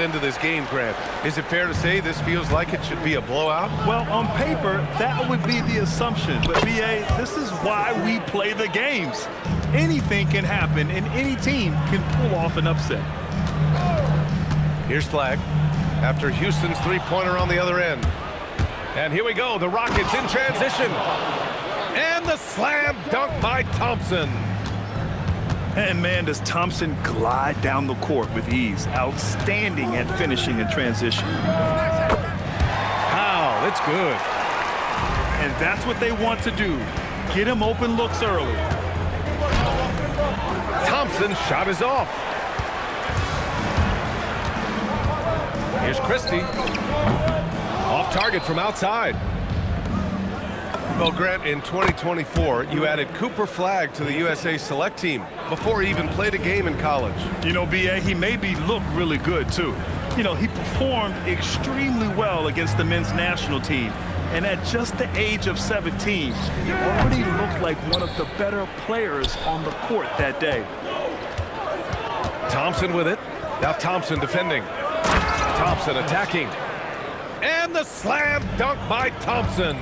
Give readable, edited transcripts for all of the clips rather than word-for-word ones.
into this game, Grant. Is it fair to say this feels like it should be a blowout? Well, on paper, that would be the assumption. But, B.A., this is why we play the games. Anything can happen, and any team can pull off an upset. Here's flag after Houston's three-pointer on the other end. And here we go, the Rockets in transition. And the slam dunk by Thompson. And, man, does Thompson glide down the court with ease. Outstanding at finishing in transition. Wow, it's good. And that's what they want to do. Get him open looks early. Thompson's shot is off. Here's Christie. Off target from outside. Well, Grant, in 2024, you added Cooper Flagg to the USA Select team before he even played a game in college. You know, B.A., he made me look really good, too. You know, he performed extremely well against the men's national team. And at just the age of 17, he already looked like one of the better players on the court that day. Thompson with it. Now Thompson defending. Thompson attacking. And the slam dunk by Thompson.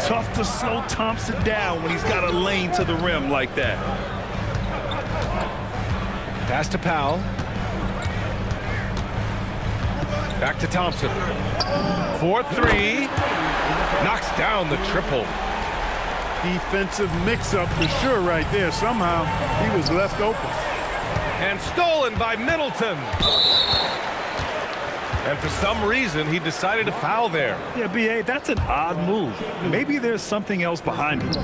Tough to slow Thompson down when he's got a lane to the rim like that. Pass to Powell. Back to Thompson. 4-3. Knocks down the triple. Defensive mix-up for sure right there. Somehow he was left open. And stolen by Middleton. And for some reason, he decided to foul there. Yeah, B.A., that's an odd move. Maybe there's something else behind it.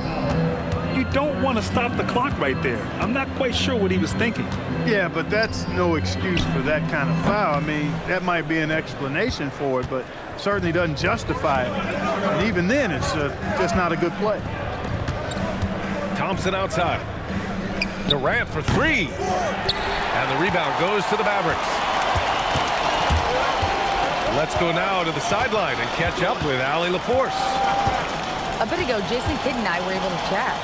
You don't want to stop the clock right there. I'm not quite sure what he was thinking. Yeah, but that's no excuse for that kind of foul. I mean, that might be an explanation for it, but certainly doesn't justify it. And even then, it's just not a good play. Thompson outside. Durant for three. And the rebound goes to the Mavericks. Let's go now to the sideline and catch up with Allie LaForce. A bit ago, Jason Kidd and I were able to chat.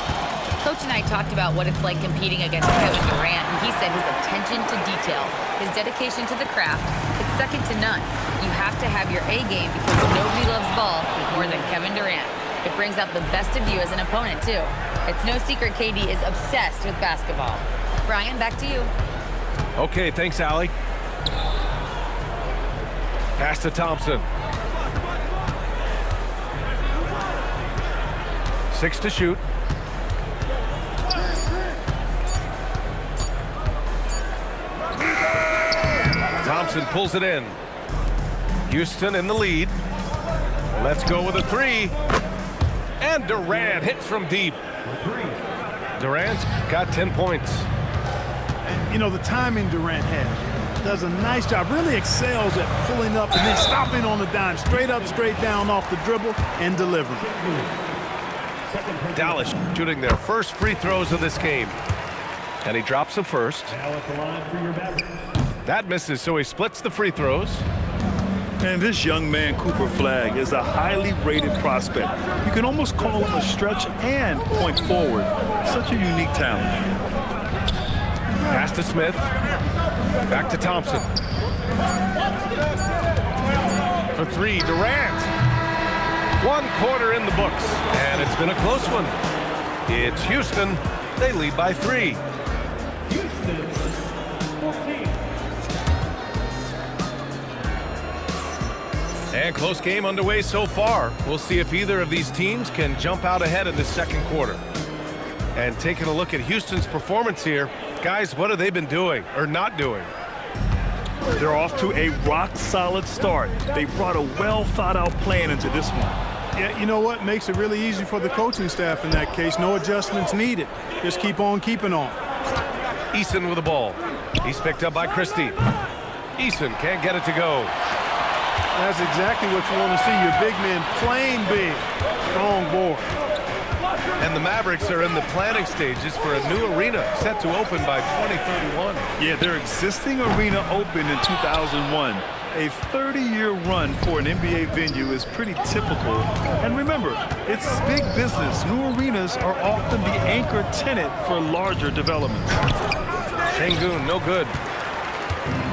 Coach and I talked about what it's like competing against Kevin Durant, and he said his attention to detail, his dedication to the craft, it's second to none. You have to have your A game because nobody loves ball more than Kevin Durant. It brings out the best of you as an opponent, too. It's no secret KD is obsessed with basketball. Brian, back to you. Okay, thanks, Allie. Pass to Thompson. 6 to shoot. Thompson pulls it in. Houston in the lead. Let's go with a three. And Durant hits from deep. Durant's got 10 points. And, you know, the timing Durant has. Does a nice job, really excels at pulling up and then stopping on the dime, straight up, straight down off the dribble and delivering. Dallas shooting their first free throws of this game. And he drops them first. That misses, so he splits the free throws. And this young man, Cooper Flagg, is a highly rated prospect. You can almost call him a stretch and point forward. Such a unique talent. Pass to Smith. Back to Thompson. For three, Durant. 1 quarter in the books, and it's been a close one. It's Houston. They lead by 3. And close game underway so far. We'll see if either of these teams can jump out ahead in the second quarter. And taking a look at Houston's performance here, guys, what have they been doing or not doing? They're off to a rock-solid start. They brought a well-thought-out plan into this one. Yeah, you know what? Makes it really easy for the coaching staff in that case. No adjustments needed. Just keep on keeping on. Eason with the ball. He's picked up by Christie. Eason can't get it to go. That's exactly what you want to see. Your big men playing big. Strong board. And the Mavericks are in the planning stages for a new arena set to open by 2031. Yeah, their existing arena opened in 2001. A 30-year run for an NBA venue is pretty typical. And remember, it's big business. New arenas are often the anchor tenant for larger developments. Şengün, no good.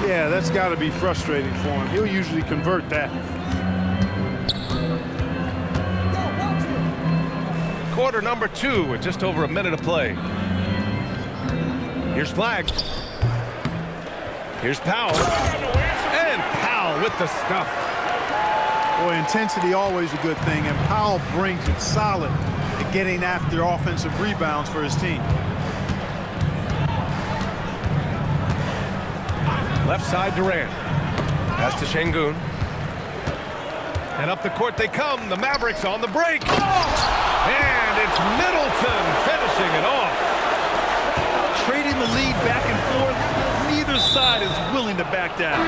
Yeah, that's got to be frustrating for him. He'll usually convert that. Quarter number 2 with just over a minute of play. Here's Flagg. Here's Powell. And Powell with the stuff. Boy, intensity always a good thing, and Powell brings it solid at getting after offensive rebounds for his team. Left side, Durant. Pass to Şengün. And up the court they come. The Mavericks on the break. And it's Middleton finishing it off. Trading the lead back and forth. Neither side is willing to back down.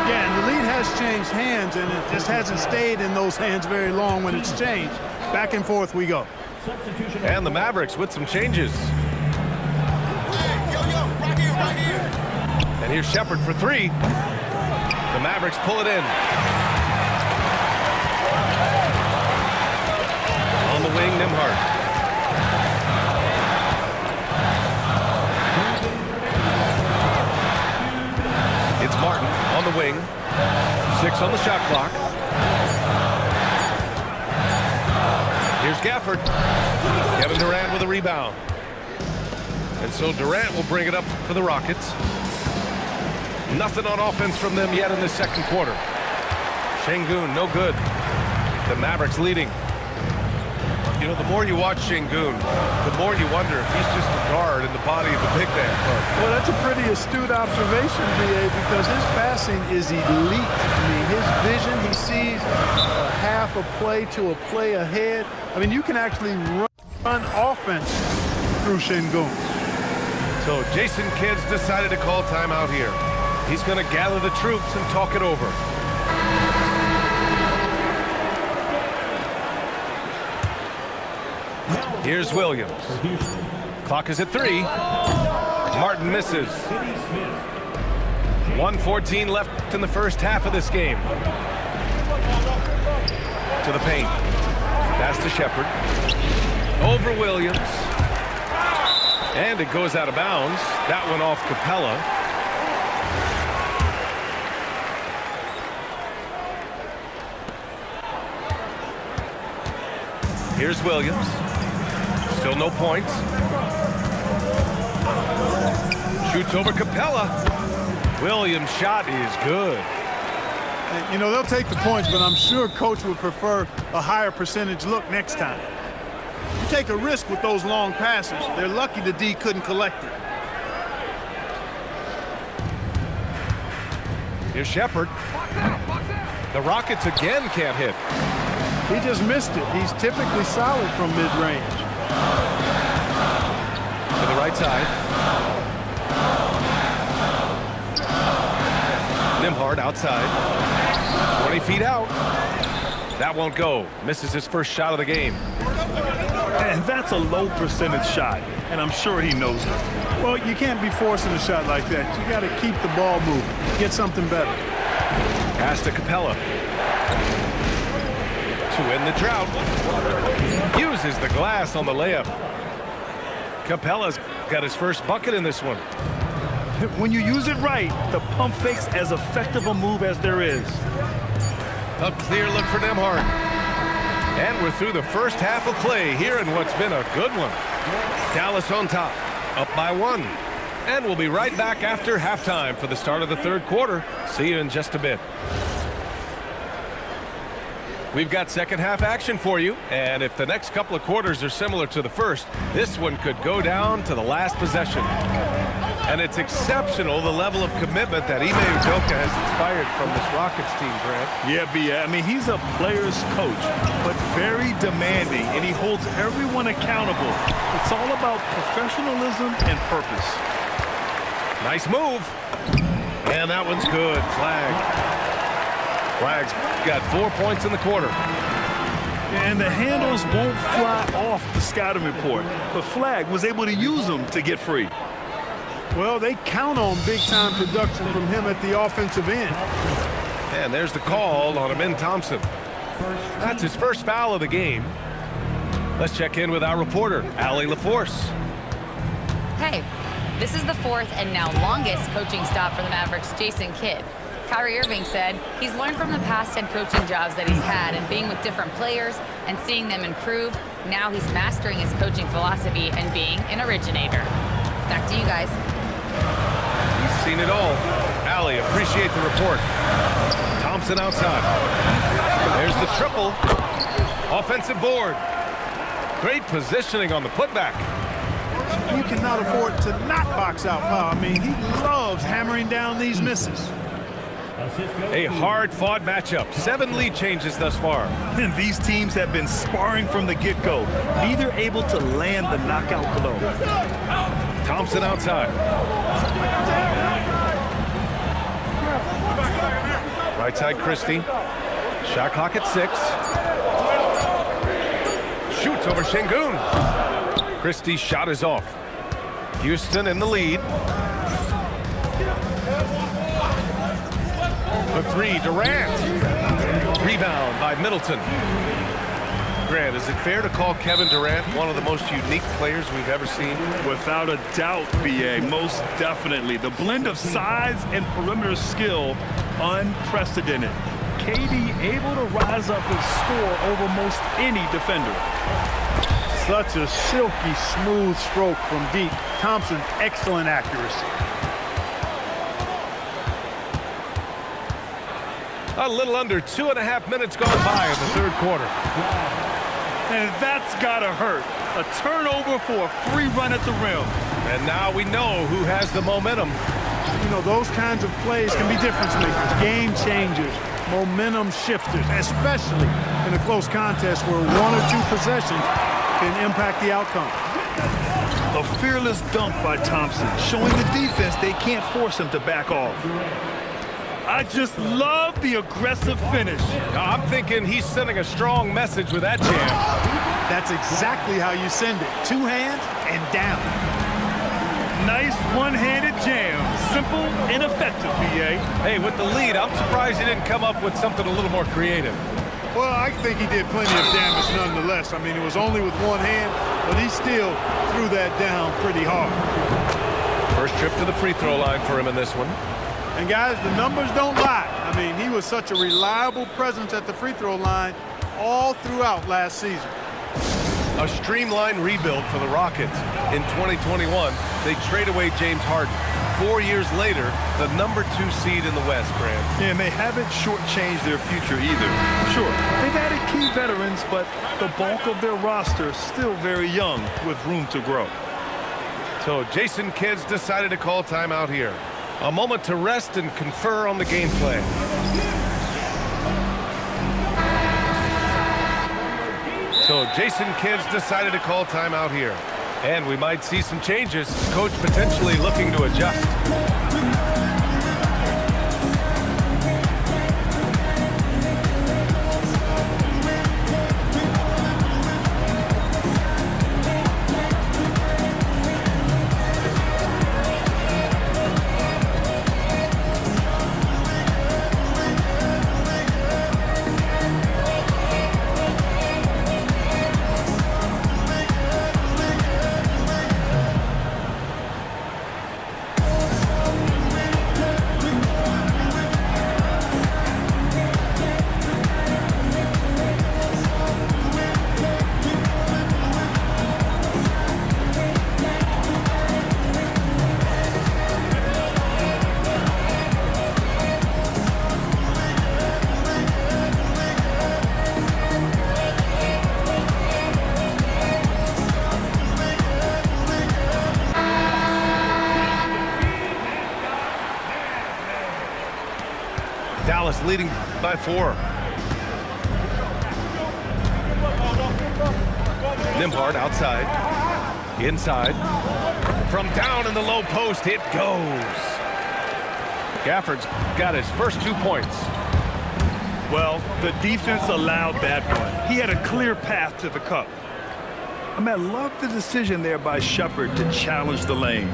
Yeah, and the lead has changed hands, and it just hasn't stayed in those hands very long when it's changed. Back and forth we go. And the Mavericks with some changes. And here's Shepherd for 3. The Mavericks pull it in. On the wing, Nembhard. It's Martin on the wing. 6 on the shot clock. Here's Gafford. Kevin Durant with a rebound. And so Durant will bring it up for the Rockets. Nothing on offense from them yet in the second quarter. Şengün, no good. The Mavericks leading. You know, the more you watch Şengün, the more you wonder if he's just a guard in the body of a big man. Well, that's a pretty astute observation, B.A., because his passing is elite. I mean, his vision, he sees a half a play to a play ahead. I mean, you can actually run offense through Şengün. So Jason Kidd's decided to call timeout here. He's going to gather the troops and talk it over. Here's Williams. Clock is at 3. Martin misses. 1:14 left in the first half of this game. To the paint. Pass to Shepherd. Over Williams. And it goes out of bounds. That one off Capella. Here's Williams. Still no points. Shoots over Capella. Williams' shot is good. And, you know, they'll take the points, but I'm sure coach would prefer a higher percentage look next time. You take a risk with those long passes. They're lucky the D couldn't collect it. Here's Shepherd. The Rockets again can't hit. He just missed it. He's typically solid from mid-range. To the right side. Nembhard outside. 20 feet out. That won't go. Misses his first shot of the game. And that's a low percentage shot, and I'm sure he knows it. Well, you can't be forcing a shot like that. You got to keep the ball moving. Get something better. Pass to Capella. To win the drought. Uses the glass on the layup. Capella's got his first bucket in this one. When you use it right, the pump fake's as effective a move as there is. A clear look for Nembhard. And we're through the first half of play here in what's been a good one. Dallas on top, up by 1. And we'll be right back after halftime for the start of the third quarter. See you in just a bit. We've got second half action for you, and if the next couple of quarters are similar to the first, this one could go down to the last possession. And it's exceptional the level of commitment that Ime Udoka has inspired from this Rockets team, Grant. Yeah, B.A. I mean, he's a player's coach, but very demanding, and he holds everyone accountable. It's all about professionalism and purpose. Nice move. And that one's good. Flagg's got 4 points in the quarter. And the handles won't fly off the scouting report, but Flagg was able to use them to get free. Well, they count on big-time production from him at the offensive end. And there's the call on Amin Thompson. That's his first foul of the game. Let's check in with our reporter, Allie LaForce. Hey, This is the fourth and now longest coaching stop for the Mavericks' Jason Kidd. Kyrie Irving said he's learned from the past head coaching jobs that he's had and being with different players and seeing them improve. Now he's mastering his coaching philosophy and being an originator. Back to you guys. He's seen it all. Allie, appreciate the report. Thompson outside. There's the triple. Offensive board. Great positioning on the putback. You cannot afford to not box out Powell. I mean, he loves hammering down these misses. A hard-fought matchup. 7 lead changes thus far. And these teams have been sparring from the get-go, neither able to land the knockout blow. Thompson outside. Right side, Christie. Shot clock at 6. Shoots over Şengün. Christie's shot is off. Houston in the lead. For 3, Durant. Rebound by Middleton. Grant, is it fair to call Kevin Durant one of the most unique players we've ever seen? Without a doubt, BA, most definitely. The blend of size and perimeter skill, unprecedented. KD able to rise up and score over most any defender. Such a silky, smooth stroke from deep. Thompson, excellent accuracy. A little under 2.5 minutes gone by in the third quarter. And that's gotta hurt. A turnover for a free run at the rim. And now we know who has the momentum. You know, those kinds of plays can be difference makers, game changers, momentum shifters, especially in a close contest where 1 or 2 possessions can impact the outcome. A fearless dunk by Thompson, showing the defense they can't force him to back off. I just love the aggressive finish. I'm thinking he's sending a strong message with that jam. That's exactly how you send it. 2 hands and down. Nice one-handed jam. Simple and effective, BA. Hey, with the lead, I'm surprised he didn't come up with something a little more creative. Well, I think he did plenty of damage nonetheless. I mean, it was only with 1 hand, but he still threw that down pretty hard. First trip to the free throw line for him in this one. And guys, the numbers don't lie. I mean, he was such a reliable presence at the free throw line all throughout last season. A streamlined rebuild for the Rockets. In 2021, they trade away James Harden. 4 years later, the number 2 seed in the West, Grant. And they haven't shortchanged their future either. Sure, they've added key veterans, but the bulk of their roster still very young with room to grow. So Jason Kidd's decided to call timeout here. A moment to rest and confer on the game plan. So Jason Kidd's decided to call timeout here. And we might see some changes. Coach potentially looking to adjust. Dallas leading by 4. Nembhard outside. Inside. From down in the low post, it goes. Gafford's got his first 2 points. Well, the defense allowed that one. He had a clear path to the cup. I love the decision there by Shepard to challenge the lane.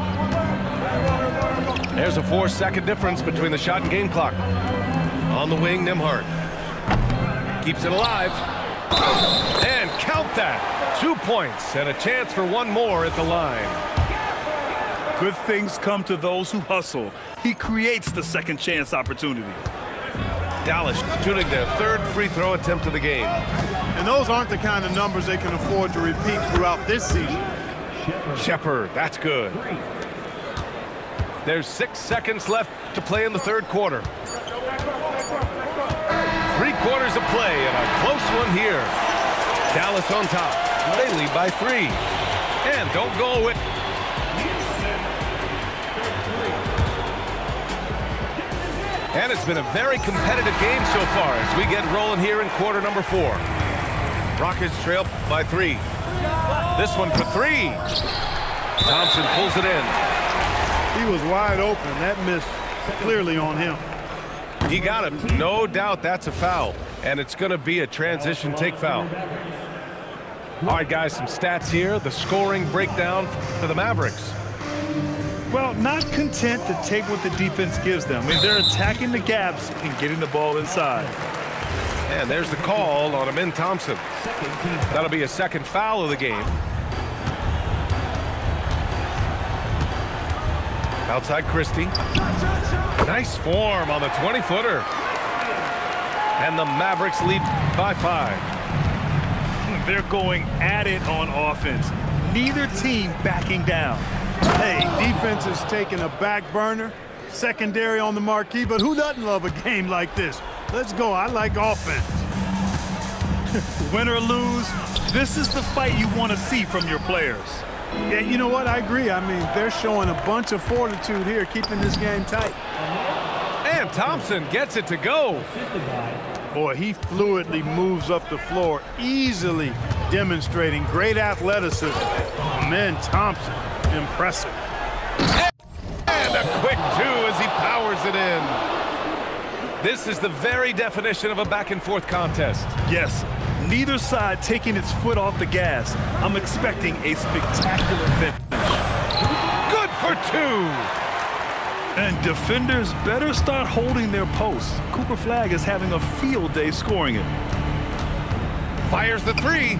There's a 4-second difference between the shot and game clock. On the wing, Nembhard. Keeps it alive. And count that. 2 points and a chance for one more at the line. Good things come to those who hustle. He creates the second chance opportunity. Dallas shooting their third free throw attempt of the game. And those aren't the kind of numbers they can afford to repeat throughout this season. Shepard, that's good. There's 6 seconds left to play in the third quarter. 3 quarters of play and a close one here. Dallas on top. They lead by 3. And don't go away. And it's been a very competitive game so far as we get rolling here in quarter number 4. Rockets trail by 3. This one for 3. Thompson pulls it in. He was wide open. That miss clearly on him. He got it. No doubt that's a foul. And it's going to be a transition take foul. All right, guys, some stats here. The scoring breakdown for the Mavericks. Well, not content to take what the defense gives them. I mean, they're attacking the gaps and getting the ball inside. And there's the call on Amin Thompson. That'll be a second foul of the game. Outside Christie. Nice form on the 20-footer. And the Mavericks lead by 5. They're going at it on offense. Neither team backing down. Hey, defense is taking a back burner. Secondary on the marquee, but who doesn't love a game like this? Let's go. I like offense. Win or lose, this is the fight you want to see from your players. Yeah, you know what? I agree. I mean, they're showing a bunch of fortitude here, keeping this game tight. And Thompson gets it to go. Boy, he fluidly moves up the floor, easily demonstrating great athleticism. Man, Thompson, impressive. And a quick 2 as he powers it in. This is the very definition of a back-and-forth contest. Yes, neither side taking its foot off the gas. I'm expecting a spectacular finish. Good for 2. And defenders better start holding their posts. Cooper Flagg is having a field day scoring it. Fires the 3.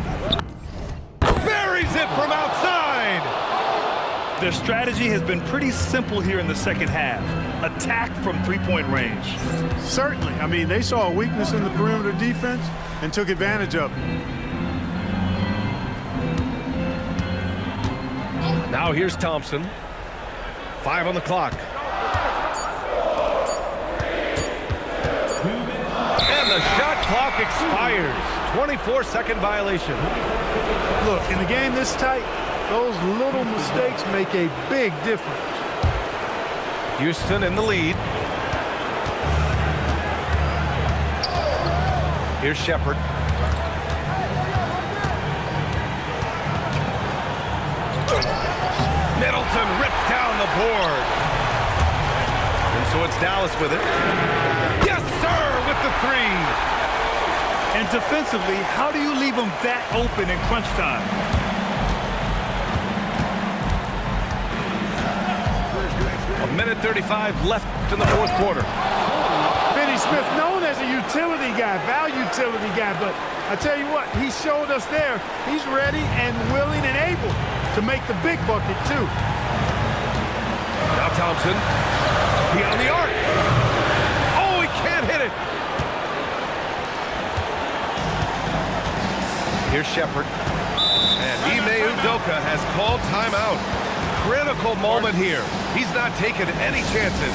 Buries it from outside. Their strategy has been pretty simple here in the second half. Attack from three-point range. Certainly. I mean, they saw a weakness in the perimeter defense and took advantage of it. Now here's Thompson. 5 on the clock. And the shot clock expires. 24-second violation. Look, in a game this tight, those little mistakes make a big difference. Houston in the lead. Here's Shepard. Middleton rips down the board. And so it's Dallas with it. Yes, sir, with the 3. And defensively, how do you leave them that open in crunch time? A minute 35 left in the fourth quarter. Finney Smith, known as a utility guy, value utility guy, but I tell you what, he showed us there. He's ready and willing and able to make the big bucket, too. Now Thompson, beyond the arc. Oh, he can't hit it. Here's Shepard. And Ime Udoka has called timeout. Critical moment here. He's not taking any chances.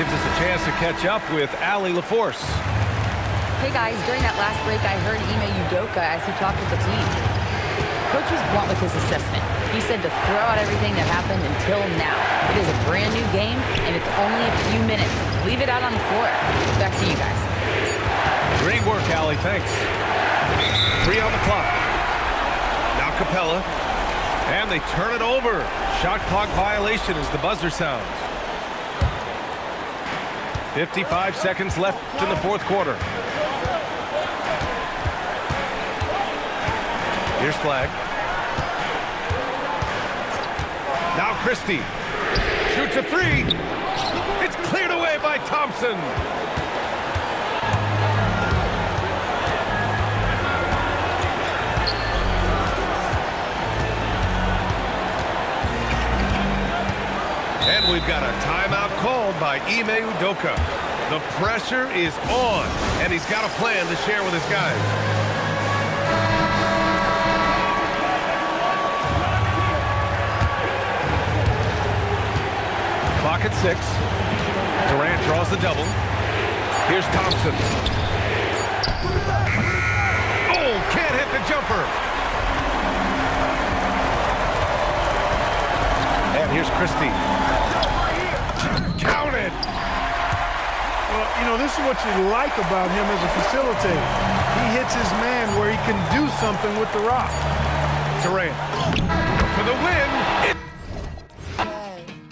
Gives us a chance to catch up with Allie LaForce. Hey guys, during that last break, I heard Ime Udoka as he talked with the team. Coach was blunt with his assessment. He said to throw out everything that happened until now. It is a brand new game, and it's only a few minutes. Leave it out on the floor. Back to you guys. Great work, Allie. Thanks. 3 on the clock. Now Capella. And they turn it over. Shot clock violation as the buzzer sounds. 55 seconds left in the fourth quarter. Here's Flag. Now Christie shoots a three. It's cleared away by Thompson. And we've got a timeout called by Ime Udoka. The pressure is on, and he's got a plan to share with his guys. Clock at 6. Durant draws the double. Here's Thompson. Oh, can't hit the jumper. And here's Christie. Counted. Well, you know, this is what you like about him as a facilitator. He hits his man where he can do something with the rock. Durant for the win.